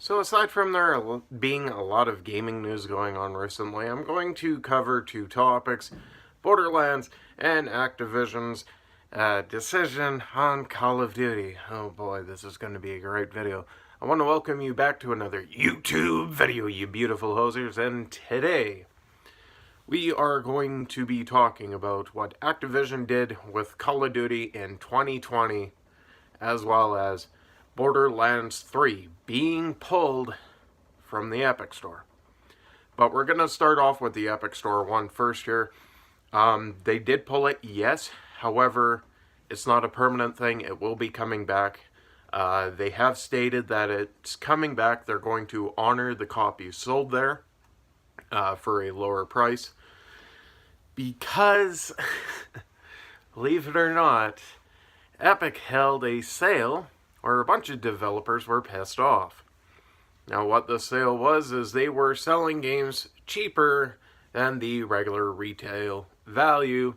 So aside from there being a lot of gaming news going on recently, I'm going to cover two topics: Borderlands and Activision's decision on Call of Duty. Oh boy, this is going to be a great video. I want to welcome you back to another YouTube video, you beautiful hosers, and today we are going to be talking about what Activision did with Call of Duty in 2020, as well as Borderlands 3 being pulled from the Epic Store. But we're going to start off with the Epic Store one first here. They did pull it, yes. However, it's not a permanent thing. It will be coming back. They have stated that it's coming back. They're going to honor the copies sold there for a lower price. Because, believe it or not, Epic held a sale where a bunch of developers were pissed off. Now, what the sale was is they were selling games cheaper than the regular retail value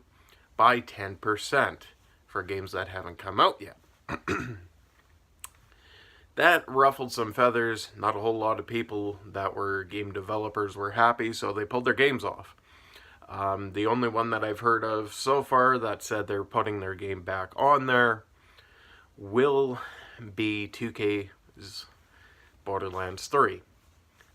by 10% for games that haven't come out yet. That ruffled some feathers. Not a whole lot of people that were game developers were happy, so they pulled their games off. The only one that I've heard of so far that said they're putting their game back on there will be 2K's Borderlands 3,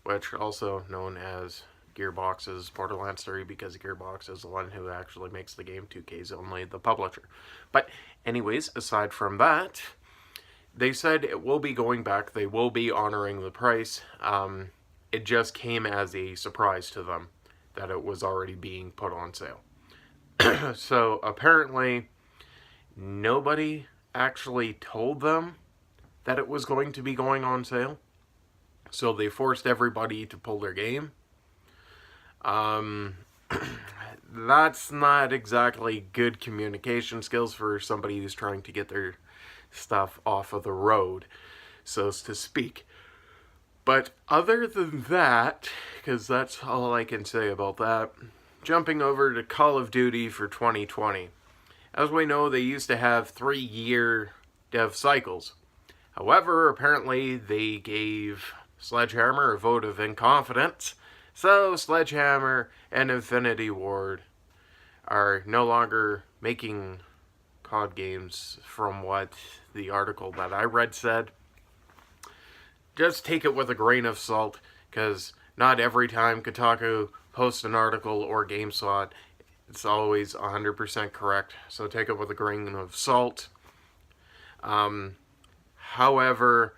which also known as Gearbox's Borderlands 3 because Gearbox is the one who actually makes the game. 2K's only the publisher. But anyways, aside from that, they said it will be going back. They will be honoring the price. It just came as a surprise to them that it was already being put on sale. So apparently nobody actually told them that it was going to be going on sale. So they forced everybody to pull their game. That's not exactly good communication skills for somebody who's trying to get their stuff off of the road, so to speak. But other than that, because that's all I can say about that, jumping over to Call of Duty for 2020. As we know, they used to have 3-year dev cycles. However, apparently they gave Sledgehammer a vote of incompetence, so Sledgehammer and Infinity Ward are no longer making COD games, from what the article that I read said. Just take it with a grain of salt, because not every time Kotaku posts an article or GameSpot, it's always 100% correct, so take it with a grain of salt. However,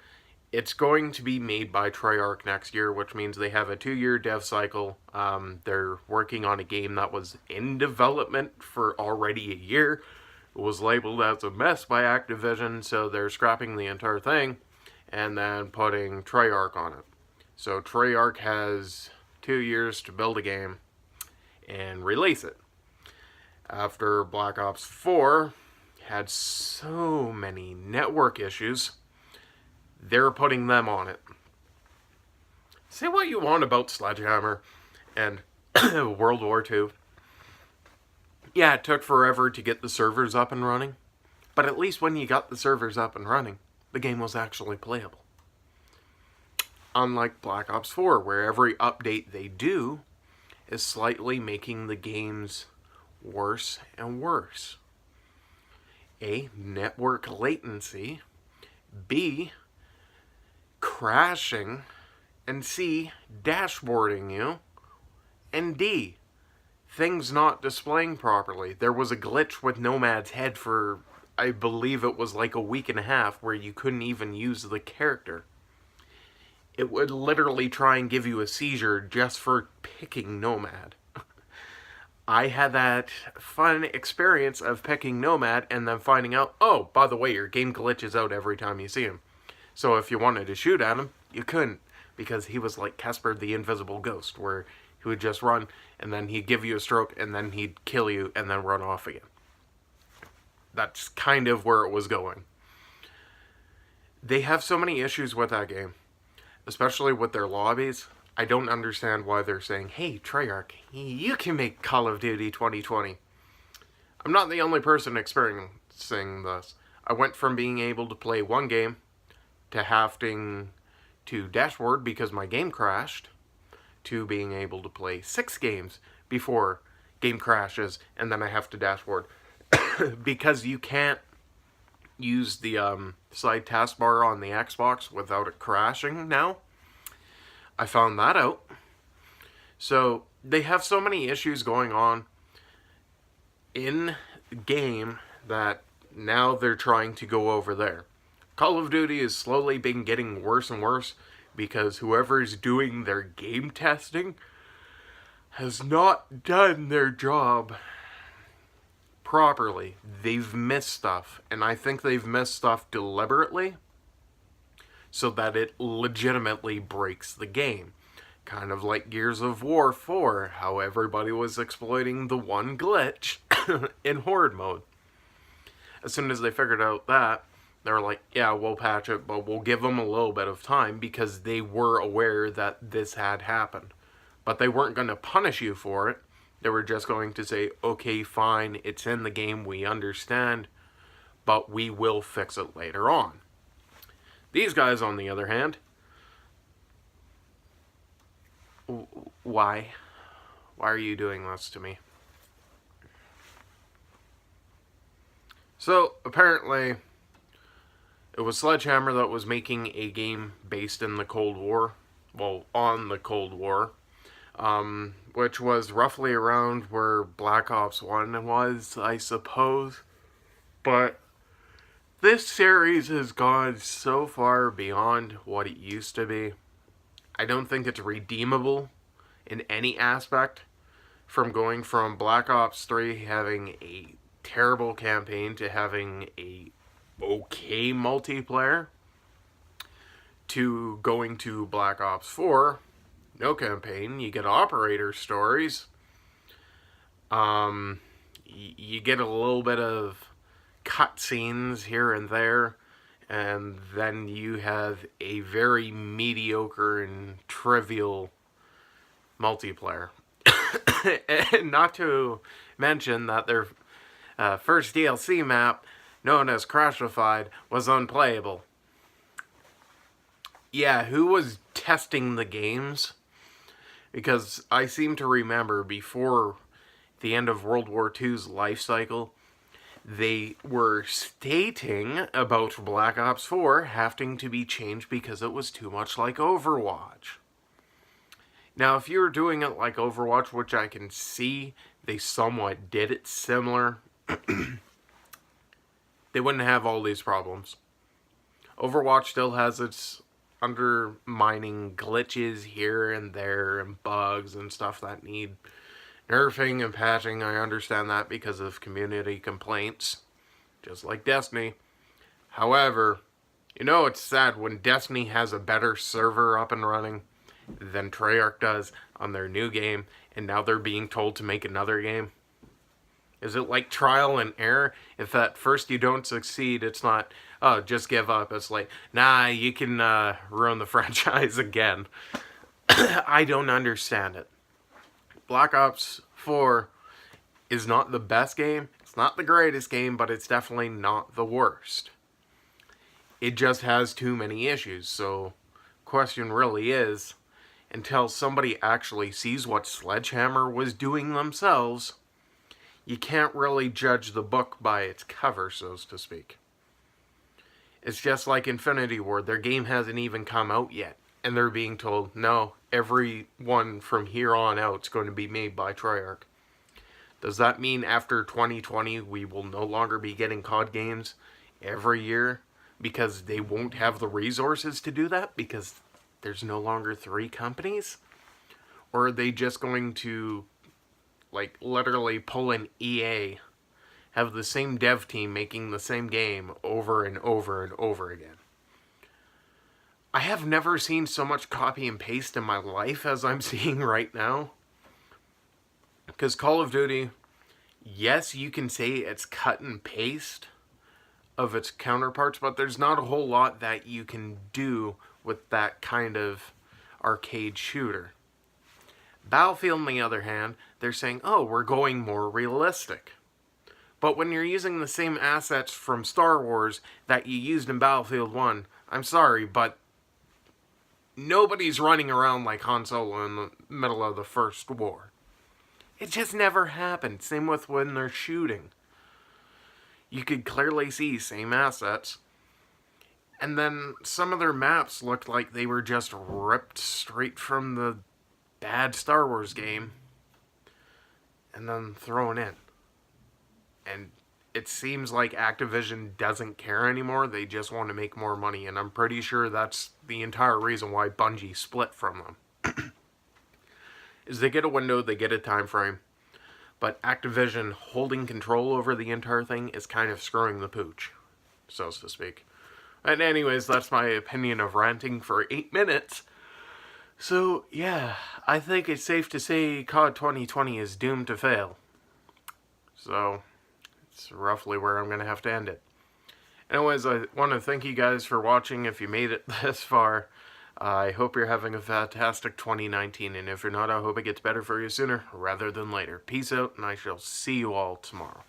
it's going to be made by Treyarch next year, which means they have a 2-year dev cycle. They're working on a game that was in development for already a year. It was labeled as a mess by Activision, so they're scrapping the entire thing and then putting Treyarch on it. So Treyarch has 2 years to build a game and release it. After Black Ops 4 had so many network issues, they're putting them on it. Say what you want about Sledgehammer and World War II. Yeah, it took forever to get the servers up and running, but at least when you got the servers up and running, the game was actually playable. Unlike Black Ops 4, where every update they do is slightly making the games worse and worse. A, network latency. B, crashing. And C, dashboarding you. And D, things not displaying properly. There was a glitch with Nomad's head for, I believe it was like a week and a half, where you couldn't even use the character. It would literally try and give you a seizure just for picking Nomad. I had that fun experience of picking Nomad and then finding out, oh, by the way, your game glitches out every time you see him. So if you wanted to shoot at him, you couldn't, because he was like Casper the Invisible Ghost, where he would just run, and then he'd give you a stroke, and then he'd kill you, and then run off again. That's kind of where it was going. They have so many issues with that game, especially with their lobbies. I don't understand why they're saying, hey, Treyarch, you can make Call of Duty 2020. I'm not the only person experiencing this. I went from being able to play one game to having to dashboard because my game crashed, to being able to play 6 games before game crashes and then I have to dashboard. Because you can't use the side taskbar on the Xbox without it crashing now. I found that out. So they have so many issues going on in game that now they're trying to go over there. Call of Duty is slowly been getting worse and worse because whoever's doing their game testing has not done their job properly. They've missed stuff, and I think they've missed stuff deliberately so that it legitimately breaks the game. Kind of like Gears of War 4, how everybody was exploiting the one glitch in Horde mode. As soon as they figured out that, they were like, yeah, we'll patch it, but we'll give them a little bit of time because they were aware that this had happened. But they weren't going to punish you for it. They were just going to say, okay, fine, it's in the game, we understand, but we will fix it later on. These guys, on the other hand, why? Why are you doing this to me? So, apparently, it was Sledgehammer that was making a game based in the Cold War. Well, on the Cold War. Which was roughly around where Black Ops 1 was, I suppose. But this series has gone so far beyond what it used to be. I don't think it's redeemable in any aspect, from going from Black Ops 3 having a terrible campaign to having a okay multiplayer, to going to Black Ops 4, no campaign, you get operator stories, you get a little bit of cutscenes here and there, and then you have a very mediocre and trivial multiplayer. And not to mention that their first DLC map, known as Crashified, was unplayable. Yeah, who was testing the games? Because I seem to remember before the end of World War II's life cycle, they were stating about Black Ops 4 having to be changed because it was too much like Overwatch. Now, if you were doing it like Overwatch, which I can see they somewhat did it similar, they wouldn't have all these problems. Overwatch still has its undermining glitches here and there and bugs and stuff that need nerfing and patching. I understand that because of community complaints, just like Destiny. However, you know it's sad when Destiny has a better server up and running than Treyarch does on their new game, and now they're being told to make another game. Is it like trial and error? If at first you don't succeed, it's not, oh, just give up. It's like, nah, you can ruin the franchise again. I don't understand it. Black Ops 4 is not the best game. It's not the greatest game, but it's definitely not the worst. It just has too many issues. So, question really is, until somebody actually sees what Sledgehammer was doing themselves, you can't really judge the book by its cover, so to speak. It's just like Infinity Ward. Their game hasn't even come out yet. And they're being told, no, every one from here on out is going to be made by Treyarch. Does that mean after 2020 we will no longer be getting COD games every year? Because they won't have the resources to do that? Because there's no longer 3 companies? Or are they just going to, like, literally pull an EA, have the same dev team making the same game over and over and over again? I have never seen so much copy and paste in my life as I'm seeing right now. Because Call of Duty, yes, you can say it's cut and paste of its counterparts, but there's not a whole lot that you can do with that kind of arcade shooter. Battlefield, on the other hand, they're saying, oh, we're going more realistic. But when you're using the same assets from Star Wars that you used in Battlefield 1, I'm sorry, but Nobody's running around like Han Solo in the middle of the First War. It just never happened. Same with when they're shooting. You could clearly see same assets. And then some of their maps looked like they were just ripped straight from the bad Star Wars game and then thrown in. And it seems like Activision doesn't care anymore. They just want to make more money. And I'm pretty sure that's the entire reason why Bungie split from them. Is they get a window, they get a time frame. But Activision holding control over the entire thing is kind of screwing the pooch, so to speak. And anyways, that's my opinion of ranting for 8 minutes. So, yeah, I think it's safe to say COD 2020 is doomed to fail. So, it's roughly where I'm going to have to end it. Anyways, I want to thank you guys for watching if you made it this far. I hope you're having a fantastic 2019, and if you're not, I hope it gets better for you sooner rather than later. Peace out, and I shall see you all tomorrow.